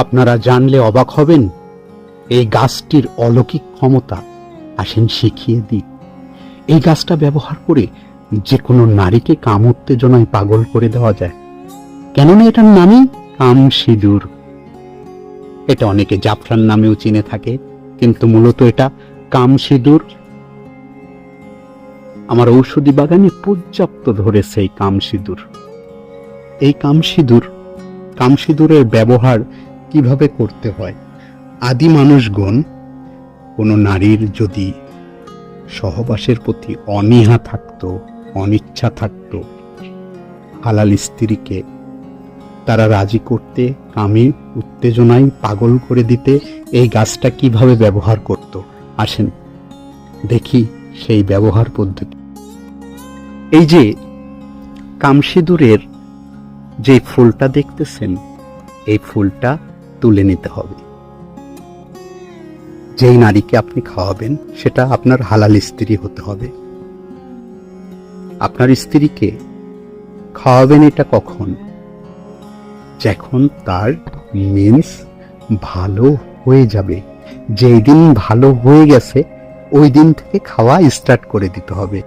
আপনারা জানলে অবাক হবেন এই গাছটির অলৌকিক ক্ষমতা। আসেন শিখিয়ে দিই। এই গাছটা ব্যবহার করে যে কোনো নারীকে কাম উত্তেজনায় পাগল করে দেওয়া যায়। কেননা এটার নামই কামসিঁদুর। এটা অনেকে জাফরান নামেও চিনে থাকে, কিন্তু মূলত এটা কামসিঁদুর। আমার ঔষধি বাগানে পর্যাপ্ত ধরেছে এই কামসিঁদুর। এই কামসিঁদুরের ব্যবহার কিভাবে করতে হয়। আদি মানুষগণ কোনো নারীর যদি সহবাসের প্রতি অনীহা থাকতো, অনিচ্ছা থাকতো, হালাল স্ত্রীকে তারা রাজি করতে, কামী উত্তেজনায় পাগল করে দিতে এই গাছটা কিভাবে ব্যবহার করত। আসেন দেখি সেই ব্যবহার পদ্ধতি। এই যে কামসিঁদুরের যে ফুলটা দেখতেছেন, এই ফুলটা তুলে নিতে হবে। যেই নারীকে আপনি খাওয়াবেন সেটা আপনার হালাল স্ত্রী হতে হবে। আপনার স্ত্রীকে খাওয়াবেন এটা কখন? যখন তার মেন্স ভালো হয়ে যাবে। যেই দিন ভালো হয়ে গেছে ওই দিন থেকে খাওয়া স্টার্ট করে দিতে হবে।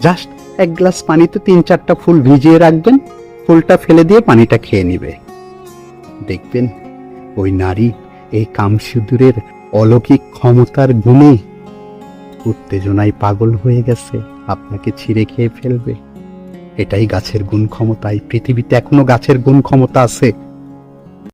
জাস্ট এক গ্লাস পানিতে 3-4টা ফুল ভিজিয়ে রাখবেন, ফুলটা ফেলে দিয়ে পানিটা খেয়ে নিবে। দেখবেন ওই নারী এই কামসিঁদুরের অলৌকিক ক্ষমতার গুণে উত্তেজনায় পাগল হয়ে গেছে, আপনাকে ছিঁড়ে খেয়ে ফেলবে। এটাই গাছের গুণ ক্ষমতা। এই পৃথিবীতে এখনো গাছের গুণ ক্ষমতা আছে।